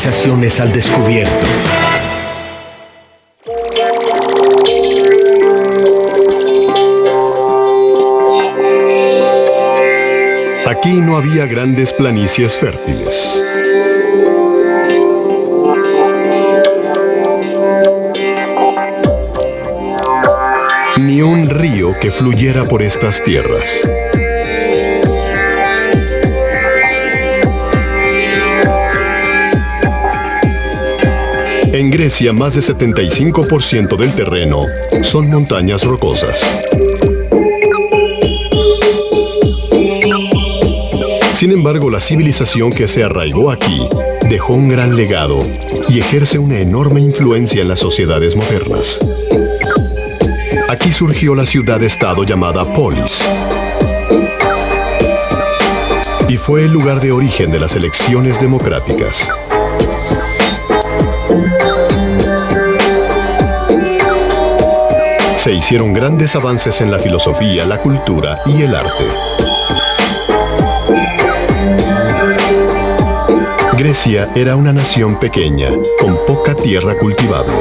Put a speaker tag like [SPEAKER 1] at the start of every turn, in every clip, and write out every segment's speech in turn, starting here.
[SPEAKER 1] civilizaciones al descubierto.
[SPEAKER 2] Aquí no había grandes planicies fértiles. Ni un río que fluyera por estas tierras. En Grecia, más de 75% del terreno son montañas rocosas. Sin embargo, la civilización que se arraigó aquí dejó un gran legado y ejerce una enorme influencia en las sociedades modernas. Aquí surgió la ciudad-estado llamada Polis. Y fue el lugar de origen de las elecciones democráticas. Se hicieron grandes avances en la filosofía, la cultura y el arte. Grecia era una nación pequeña, con poca tierra cultivable.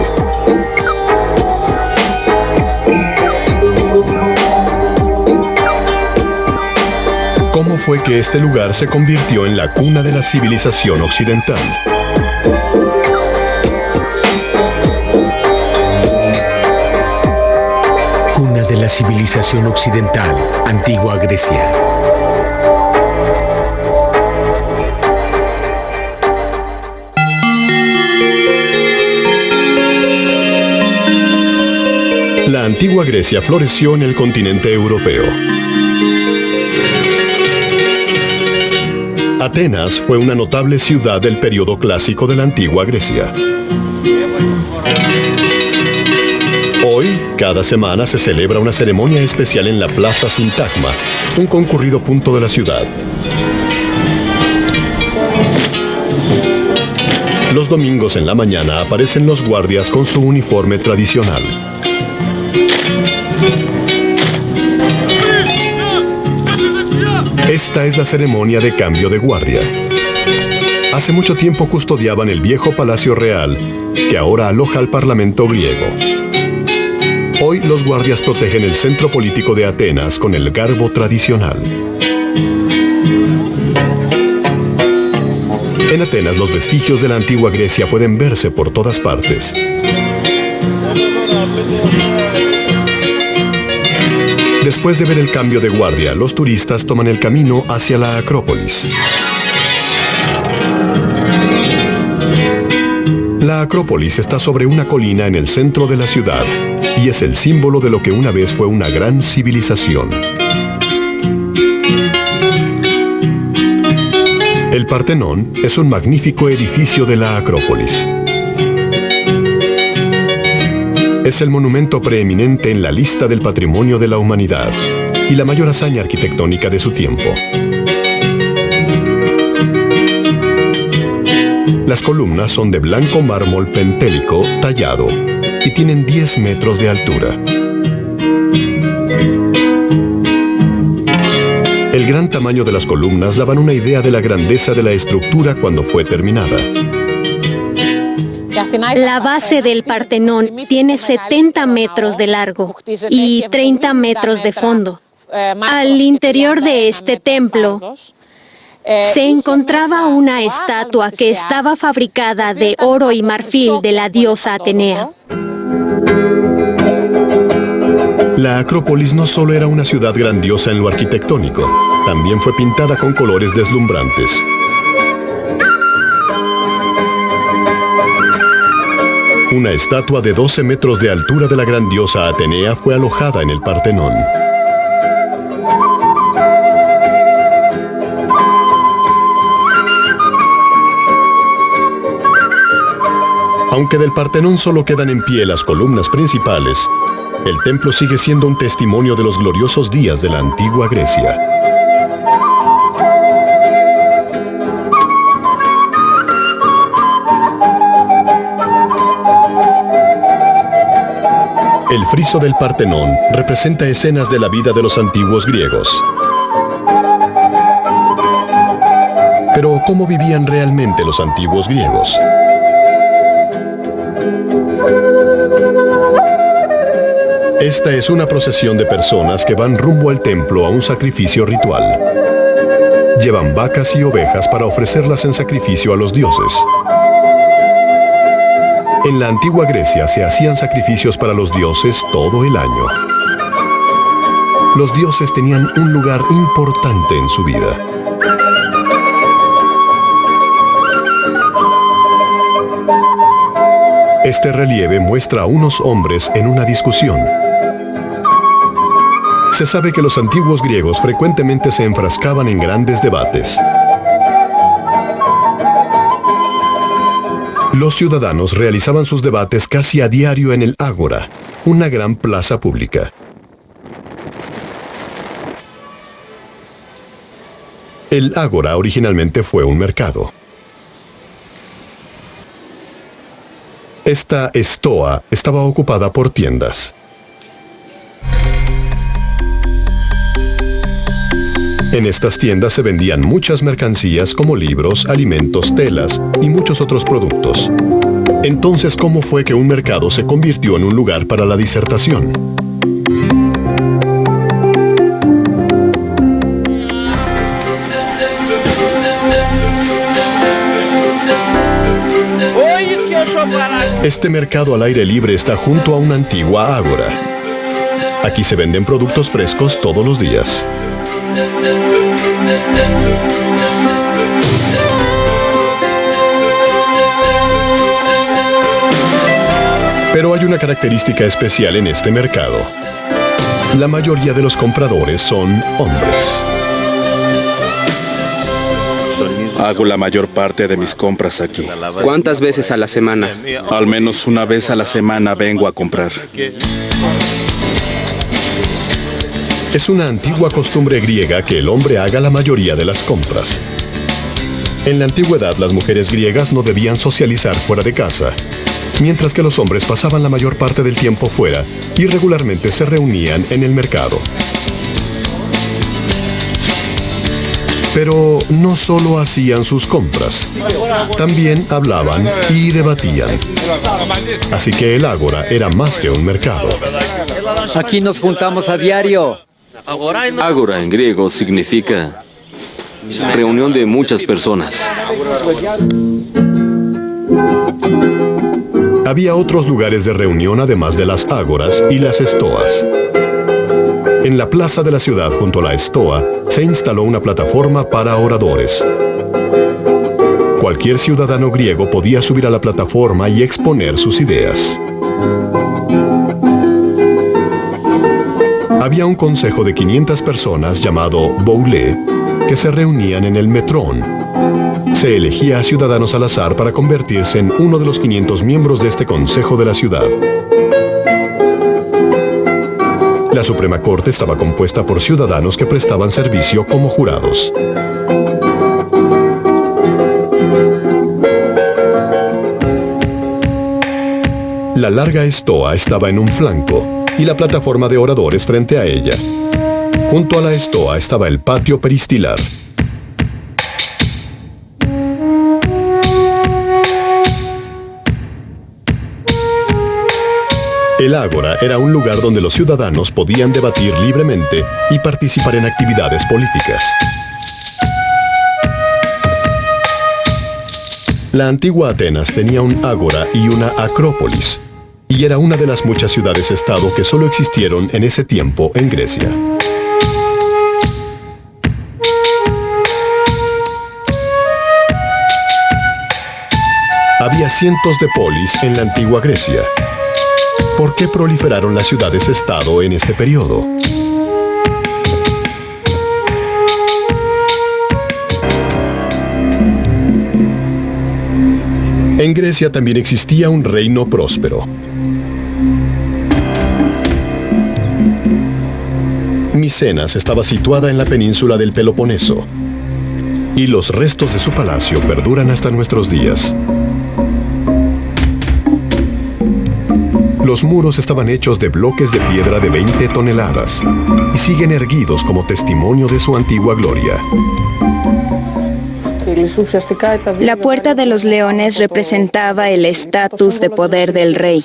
[SPEAKER 2] ¿Cómo fue que este lugar se convirtió en la cuna de la civilización occidental?
[SPEAKER 1] Cuna de la civilización occidental, Antigua Grecia.
[SPEAKER 2] La antigua Grecia floreció en el continente europeo. Atenas fue una notable ciudad del periodo clásico de la antigua Grecia. Hoy, cada semana se celebra una ceremonia especial en la Plaza Sintagma, un concurrido punto de la ciudad. Los domingos en la mañana aparecen los guardias con su uniforme tradicional. Esta es la ceremonia de cambio de guardia. Hace mucho tiempo custodiaban el viejo Palacio Real, que ahora aloja al Parlamento griego. Hoy los guardias protegen el centro político de Atenas con el garbo tradicional. En Atenas los vestigios de la antigua Grecia pueden verse por todas partes. Después de ver el cambio de guardia, los turistas toman el camino hacia la Acrópolis. La Acrópolis está sobre una colina en el centro de la ciudad y es el símbolo de lo que una vez fue una gran civilización. El Partenón es un magnífico edificio de la Acrópolis. Es el monumento preeminente en la lista del patrimonio de la humanidad y la mayor hazaña arquitectónica de su tiempo. Las columnas son de blanco mármol pentélico tallado y tienen 10 metros de altura. El gran tamaño de las columnas daban una idea de la grandeza de la estructura cuando fue terminada.
[SPEAKER 3] La base del Partenón tiene 70 metros de largo y 30 metros de fondo. Al interior de este templo se encontraba una estatua que estaba fabricada de oro y marfil de la diosa Atenea.
[SPEAKER 2] La Acrópolis no solo era una ciudad grandiosa en lo arquitectónico, también fue pintada con colores deslumbrantes. Una estatua de 12 metros de altura de la gran diosa Atenea fue alojada en el Partenón. Aunque del Partenón solo quedan en pie las columnas principales, el templo sigue siendo un testimonio de los gloriosos días de la antigua Grecia. El friso del Partenón representa escenas de la vida de los antiguos griegos. Pero, ¿cómo vivían realmente los antiguos griegos? Esta es una procesión de personas que van rumbo al templo a un sacrificio ritual. Llevan vacas y ovejas para ofrecerlas en sacrificio a los dioses. En la antigua Grecia se hacían sacrificios para los dioses todo el año. Los dioses tenían un lugar importante en su vida. Este relieve muestra a unos hombres en una discusión. Se sabe que los antiguos griegos frecuentemente se enfrascaban en grandes debates. Los ciudadanos realizaban sus debates casi a diario en el Ágora, una gran plaza pública. El Ágora originalmente fue un mercado. Esta estoa estaba ocupada por tiendas. En estas tiendas se vendían muchas mercancías como libros, alimentos, telas y muchos otros productos. Entonces, ¿cómo fue que un mercado se convirtió en un lugar para la disertación? Este mercado al aire libre está junto a una antigua ágora. Aquí se venden productos frescos todos los días. Pero hay una característica especial en este mercado. La mayoría de los compradores son hombres.
[SPEAKER 4] Hago la mayor parte de mis compras aquí.
[SPEAKER 5] ¿Cuántas veces a la semana?
[SPEAKER 4] Al menos una vez a la semana vengo a comprar.
[SPEAKER 2] Es una antigua costumbre griega que el hombre haga la mayoría de las compras. En la antigüedad, las mujeres griegas no debían socializar fuera de casa, mientras que los hombres pasaban la mayor parte del tiempo fuera y regularmente se reunían en el mercado. Pero no solo hacían sus compras, también hablaban y debatían. Así que el ágora era más que un mercado.
[SPEAKER 6] Aquí nos juntamos a diario.
[SPEAKER 5] Ágora en griego significa reunión de muchas personas.
[SPEAKER 2] Había otros lugares de reunión además de las ágoras y las estoas. En la plaza de la ciudad junto a la estoa se instaló una plataforma para oradores. Cualquier ciudadano griego podía subir a la plataforma y exponer sus ideas. Había un consejo de 500 personas llamado boulé que se reunían en el metrón. Se elegía a ciudadanos al azar para convertirse en uno de los 500 miembros de este consejo de la ciudad. La Suprema Corte estaba compuesta por ciudadanos que prestaban servicio como jurados. La larga estoa estaba en un flanco y la plataforma de oradores frente a ella. Junto a la estoa estaba el patio peristilar. El ágora era un lugar donde los ciudadanos podían debatir libremente y participar en actividades políticas. La antigua Atenas tenía un ágora y una acrópolis, y era una de las muchas ciudades-estado que solo existieron en ese tiempo en Grecia. Había cientos de polis en la antigua Grecia. ¿Por qué proliferaron las ciudades-estado en este periodo? En Grecia también existía un reino próspero. Micenas estaba situada en la península del Peloponeso, y los restos de su palacio perduran hasta nuestros días. Los muros estaban hechos de bloques de piedra de 20 toneladas y siguen erguidos como testimonio de su antigua gloria.
[SPEAKER 7] La Puerta de los Leones representaba el estatus de poder del rey.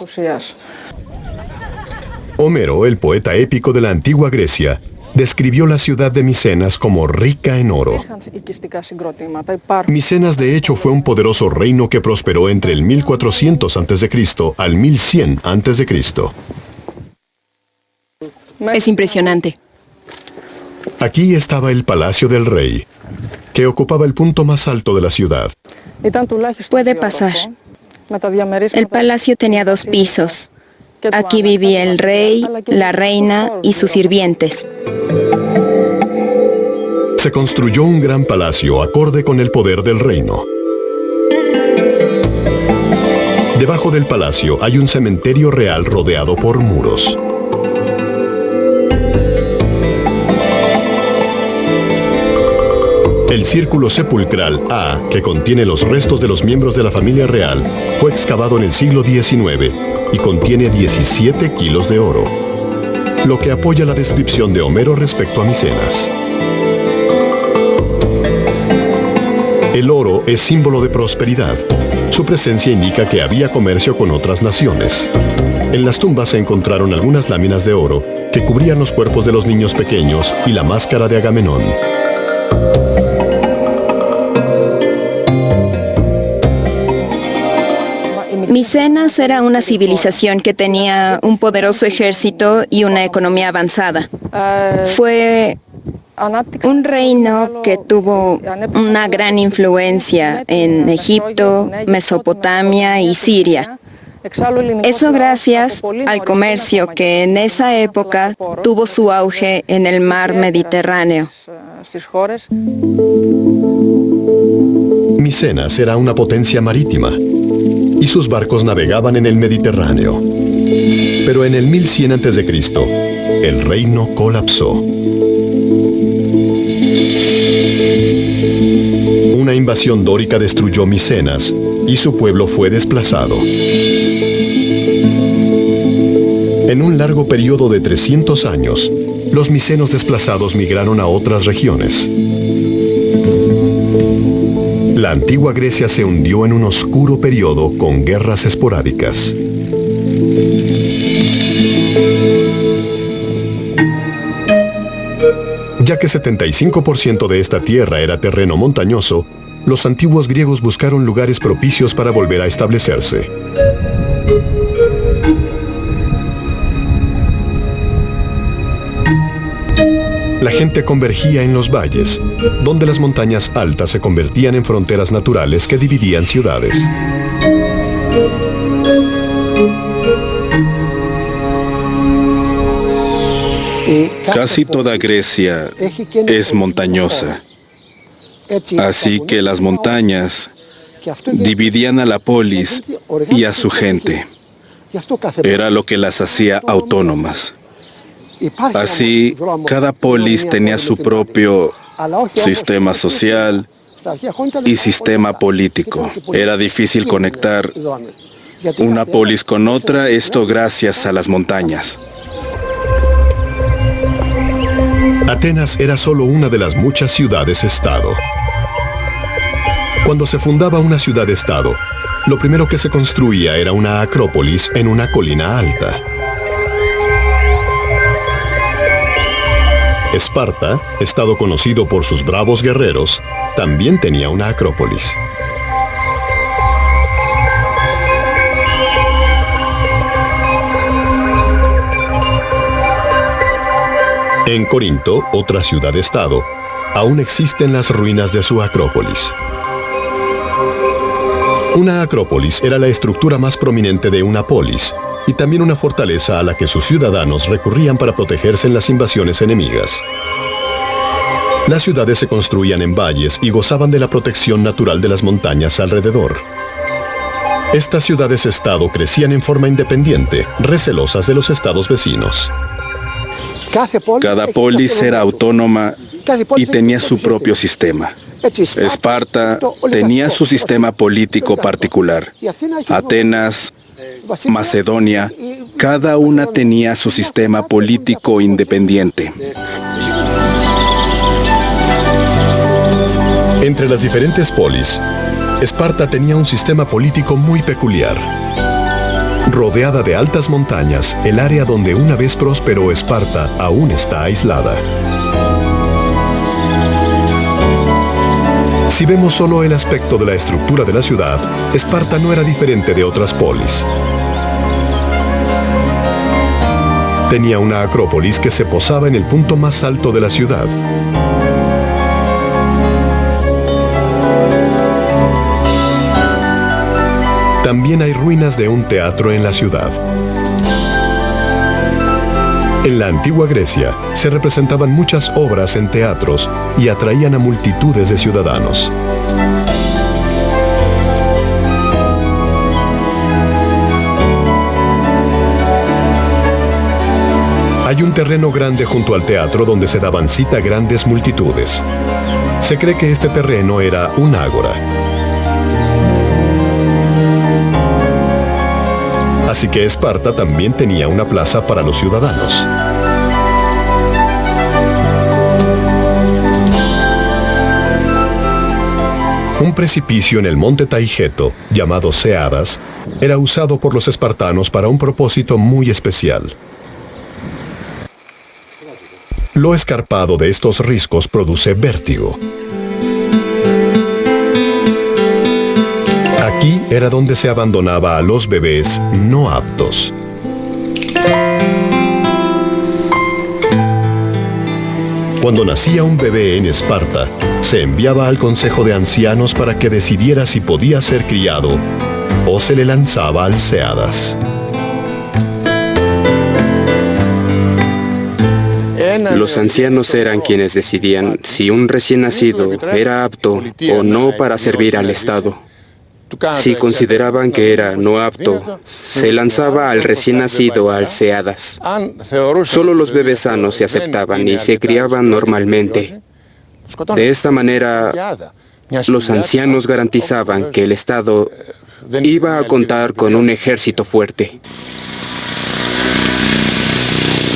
[SPEAKER 2] Homero, el poeta épico de la antigua Grecia, describió la ciudad de Micenas como rica en oro. Micenas de hecho fue un poderoso reino que prosperó entre el 1400 a.C. al 1100 a.C.
[SPEAKER 7] Es impresionante.
[SPEAKER 2] Aquí estaba el palacio del rey, que ocupaba el punto más alto de la ciudad.
[SPEAKER 7] Puede pasar. El palacio tenía 2 pisos. Aquí vivía el rey, la reina y sus sirvientes.
[SPEAKER 2] Se construyó un gran palacio acorde con el poder del reino. Debajo del palacio hay un cementerio real rodeado por muros. El círculo sepulcral A, que contiene los restos de los miembros de la familia real, fue excavado en el siglo XIX y contiene 17 kilos de oro, lo que apoya la descripción de Homero respecto a Micenas. El oro es símbolo de prosperidad. Su presencia indica que había comercio con otras naciones. En las tumbas se encontraron algunas láminas de oro que cubrían los cuerpos de los niños pequeños y la máscara de Agamenón.
[SPEAKER 7] Micenas era una civilización que tenía un poderoso ejército y una economía avanzada. Fue un reino que tuvo una gran influencia en Egipto, Mesopotamia y Siria. Eso gracias al comercio que en esa época tuvo su auge en el mar Mediterráneo.
[SPEAKER 2] Micenas era una potencia marítima y sus barcos navegaban en el Mediterráneo. Pero en el 1100 a.C., el reino colapsó. Una invasión dórica destruyó Micenas y su pueblo fue desplazado. En un largo periodo de 300 años, los micenos desplazados migraron a otras regiones. La antigua Grecia se hundió en un oscuro periodo con guerras esporádicas. Ya que 75% de esta tierra era terreno montañoso, los antiguos griegos buscaron lugares propicios para volver a establecerse. La gente convergía en los valles, donde las montañas altas se convertían en fronteras naturales que dividían ciudades.
[SPEAKER 4] Casi toda Grecia es montañosa, así que las montañas dividían a la polis y a su gente. Era lo que las hacía autónomas. Así, cada polis tenía su propio sistema social y sistema político. Era difícil conectar una polis con otra, esto gracias a las montañas.
[SPEAKER 2] Atenas era solo una de las muchas ciudades-estado. Cuando se fundaba una ciudad-estado, lo primero que se construía era una acrópolis en una colina alta. Esparta, estado conocido por sus bravos guerreros, también tenía una acrópolis. En Corinto, otra ciudad-estado, aún existen las ruinas de su acrópolis. Una acrópolis era la estructura más prominente de una polis, y también una fortaleza a la que sus ciudadanos recurrían para protegerse en las invasiones enemigas. Las ciudades se construían en valles y gozaban de la protección natural de las montañas alrededor. Estas ciudades-estado crecían en forma independiente, recelosas de los estados vecinos.
[SPEAKER 4] Cada polis era autónoma y tenía su propio sistema. Esparta tenía su sistema político particular. Atenas, Macedonia, cada una tenía su sistema político independiente.
[SPEAKER 2] Entre las diferentes polis, Esparta tenía un sistema político muy peculiar. Rodeada de altas montañas, el área donde una vez prosperó Esparta aún está aislada. Si vemos solo el aspecto de la estructura de la ciudad, Esparta no era diferente de otras polis. Tenía una acrópolis que se posaba en el punto más alto de la ciudad. También hay ruinas de un teatro en la ciudad. En la antigua Grecia se representaban muchas obras en teatros y atraían a multitudes de ciudadanos. Hay un terreno grande junto al teatro donde se daban cita a grandes multitudes. Se cree que este terreno era un ágora. Así que Esparta también tenía una plaza para los ciudadanos. Un precipicio en el monte Taigeto, llamado Seadas, era usado por los espartanos para un propósito muy especial. Lo escarpado de estos riscos produce vértigo. Aquí era donde se abandonaba a los bebés no aptos. Cuando nacía un bebé en Esparta, se enviaba al consejo de ancianos para que decidiera si podía ser criado o se le lanzaba al Seadas.
[SPEAKER 5] Los ancianos eran quienes decidían si un recién nacido era apto o no para servir al Estado. Si consideraban que era no apto, se lanzaba al recién nacido al Seadas. Solo los bebés sanos se aceptaban y se criaban normalmente. De esta manera, los ancianos garantizaban que el Estado iba a contar con un ejército fuerte.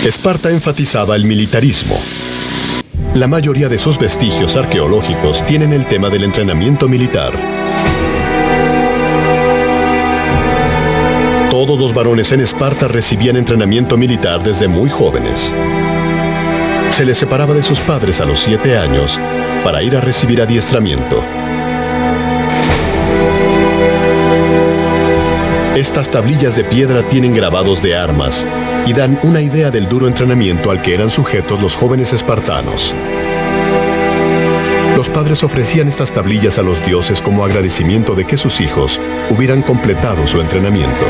[SPEAKER 2] Esparta enfatizaba el militarismo. La mayoría de sus vestigios arqueológicos tienen el tema del entrenamiento militar. Todos los varones en Esparta recibían entrenamiento militar desde muy jóvenes. Se les separaba de sus padres a los 7 años para ir a recibir adiestramiento. Estas tablillas de piedra tienen grabados de armas y dan una idea del duro entrenamiento al que eran sujetos los jóvenes espartanos. Los padres ofrecían estas tablillas a los dioses como agradecimiento de que sus hijos hubieran completado su entrenamiento.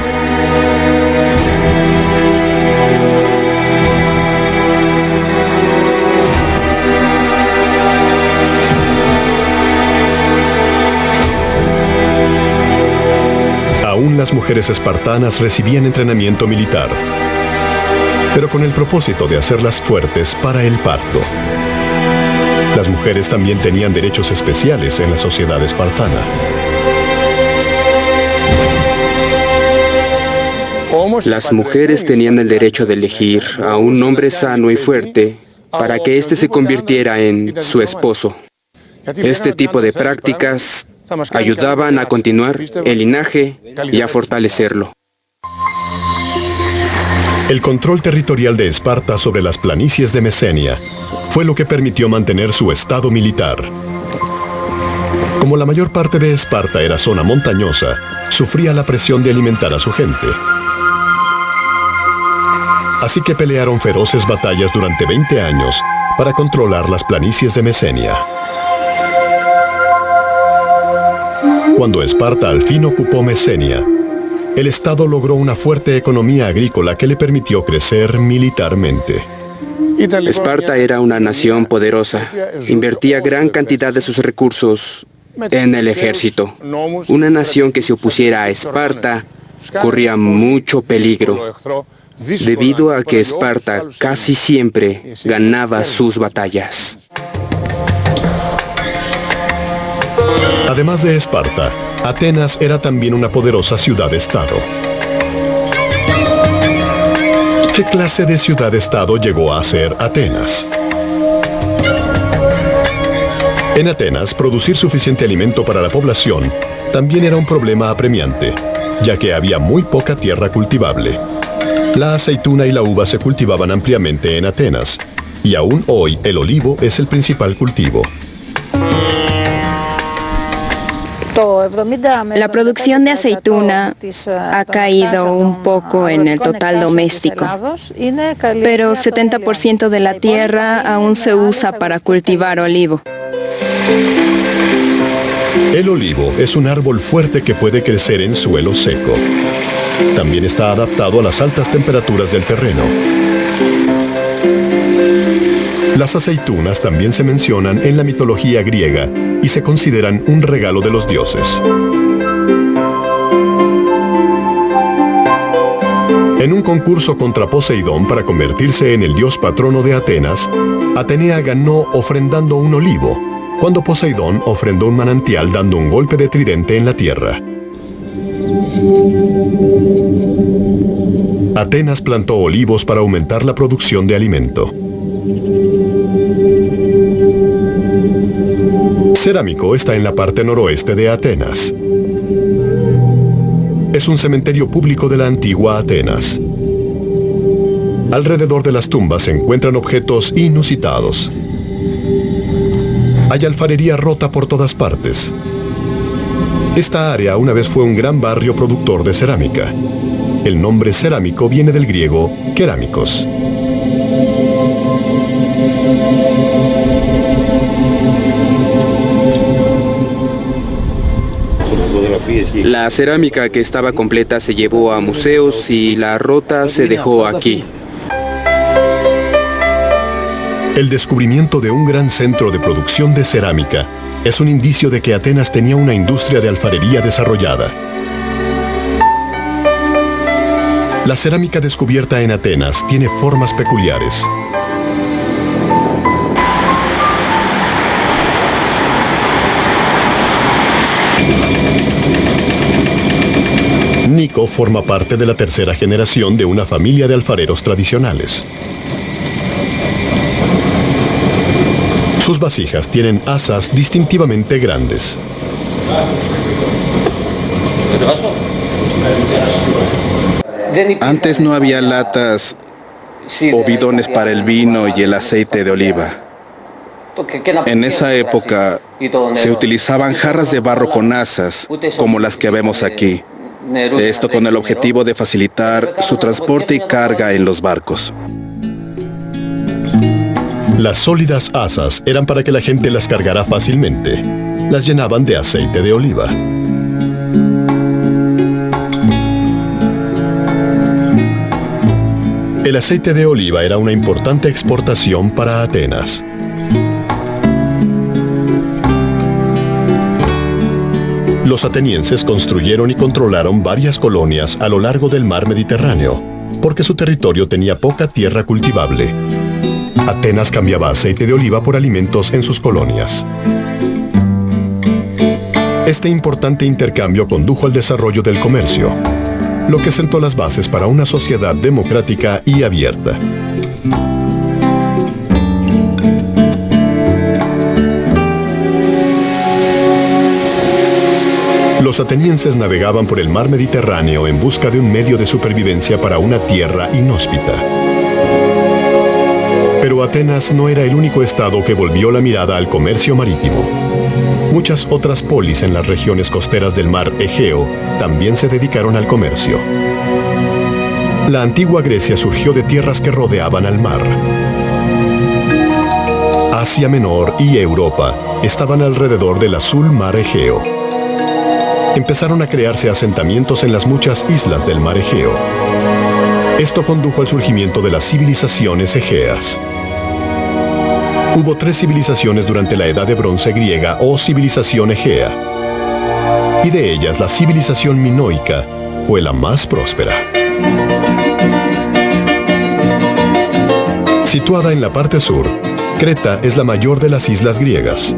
[SPEAKER 2] Aún las mujeres espartanas recibían entrenamiento militar, pero con el propósito de hacerlas fuertes para el parto. Las mujeres también tenían derechos especiales en la sociedad espartana.
[SPEAKER 5] Las mujeres tenían el derecho de elegir a un hombre sano y fuerte para que éste se convirtiera en su esposo. Este tipo de prácticas ayudaban a continuar el linaje y a fortalecerlo.
[SPEAKER 2] El control territorial de Esparta sobre las planicies de Mesenia fue lo que permitió mantener su estado militar. Como la mayor parte de Esparta era zona montañosa, sufría la presión de alimentar a su gente. Así que pelearon feroces batallas durante 20 años para controlar las planicies de Mesenia. Cuando Esparta al fin ocupó Mesenia, el Estado logró una fuerte economía agrícola que le permitió crecer militarmente.
[SPEAKER 5] Esparta era una nación poderosa. Invertía gran cantidad de sus recursos en el ejército. Una nación que se opusiera a Esparta corría mucho peligro, debido a que Esparta casi siempre ganaba sus batallas.
[SPEAKER 2] Además de Esparta, Atenas era también una poderosa ciudad-estado. ¿Qué clase de ciudad-estado llegó a ser Atenas? En Atenas, producir suficiente alimento para la población también era un problema apremiante, ya que había muy poca tierra cultivable. La aceituna y la uva se cultivaban ampliamente en Atenas, y aún hoy el olivo es el principal cultivo.
[SPEAKER 7] La producción de aceituna ha caído un poco en el total doméstico, pero 70% de la tierra aún se usa para cultivar olivo.
[SPEAKER 2] El olivo es un árbol fuerte que puede crecer en suelo seco. También está adaptado a las altas temperaturas del terreno. Las aceitunas también se mencionan en la mitología griega y se consideran un regalo de los dioses. En un concurso contra Poseidón para convertirse en el dios patrono de Atenas, Atenea ganó ofrendando un olivo, cuando Poseidón ofrendó un manantial dando un golpe de tridente en la tierra. Atenas plantó olivos para aumentar la producción de alimento. Cerámico está en la parte noroeste de Atenas. Es un cementerio público de la antigua Atenas. Alrededor de las tumbas se encuentran objetos inusitados. Hay alfarería rota por todas partes. Esta área una vez fue un gran barrio productor de cerámica. El nombre cerámico viene del griego keramikos.
[SPEAKER 5] La cerámica que estaba completa se llevó a museos y la rota se dejó aquí.
[SPEAKER 2] El descubrimiento de un gran centro de producción de cerámica es un indicio de que Atenas tenía una industria de alfarería desarrollada. La cerámica descubierta en Atenas tiene formas peculiares. Nico forma parte de la tercera generación de una familia de alfareros tradicionales. Sus vasijas tienen asas distintivamente grandes.
[SPEAKER 4] Antes no había latas o bidones para el vino y el aceite de oliva. En esa época se utilizaban jarras de barro con asas, como las que vemos aquí. Esto con el objetivo de facilitar su transporte y carga en los barcos.
[SPEAKER 2] Las sólidas asas eran para que la gente las cargara fácilmente. Las llenaban de aceite de oliva. El aceite de oliva era una importante exportación para Atenas. Los atenienses construyeron y controlaron varias colonias a lo largo del mar Mediterráneo, porque su territorio tenía poca tierra cultivable. Atenas cambiaba aceite de oliva por alimentos en sus colonias. Este importante intercambio condujo al desarrollo del comercio, lo que sentó las bases para una sociedad democrática y abierta. Los atenienses navegaban por el mar Mediterráneo en busca de un medio de supervivencia para una tierra inhóspita. Pero Atenas no era el único estado que volvió la mirada al comercio marítimo. Muchas otras polis en las regiones costeras del mar Egeo también se dedicaron al comercio. La antigua Grecia surgió de tierras que rodeaban al mar. Asia Menor y Europa estaban alrededor del azul mar Egeo. Empezaron a crearse asentamientos en las muchas islas del mar Egeo. Esto condujo al surgimiento de las civilizaciones egeas. Hubo 3 civilizaciones durante la Edad de Bronce griega o civilización egea. Y de ellas la civilización minoica fue la más próspera. Situada en la parte sur, Creta es la mayor de las islas griegas.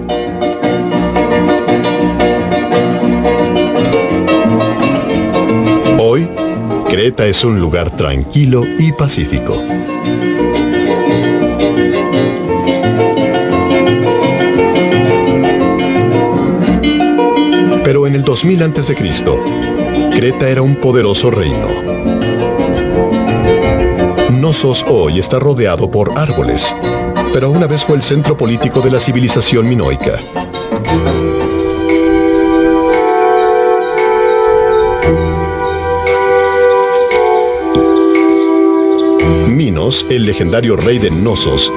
[SPEAKER 2] Hoy, Creta es un lugar tranquilo y pacífico. 2000 a.C., Creta era un poderoso reino. Knossos hoy está rodeado por árboles, pero una vez fue el centro político de la civilización minoica. Minos, el legendario rey de Knossos,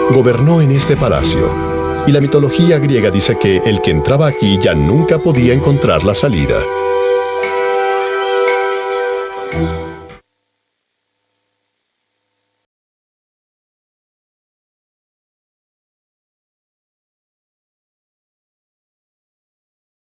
[SPEAKER 2] gobernó en este palacio, y la mitología griega dice que el que entraba aquí ya nunca podía encontrar la salida.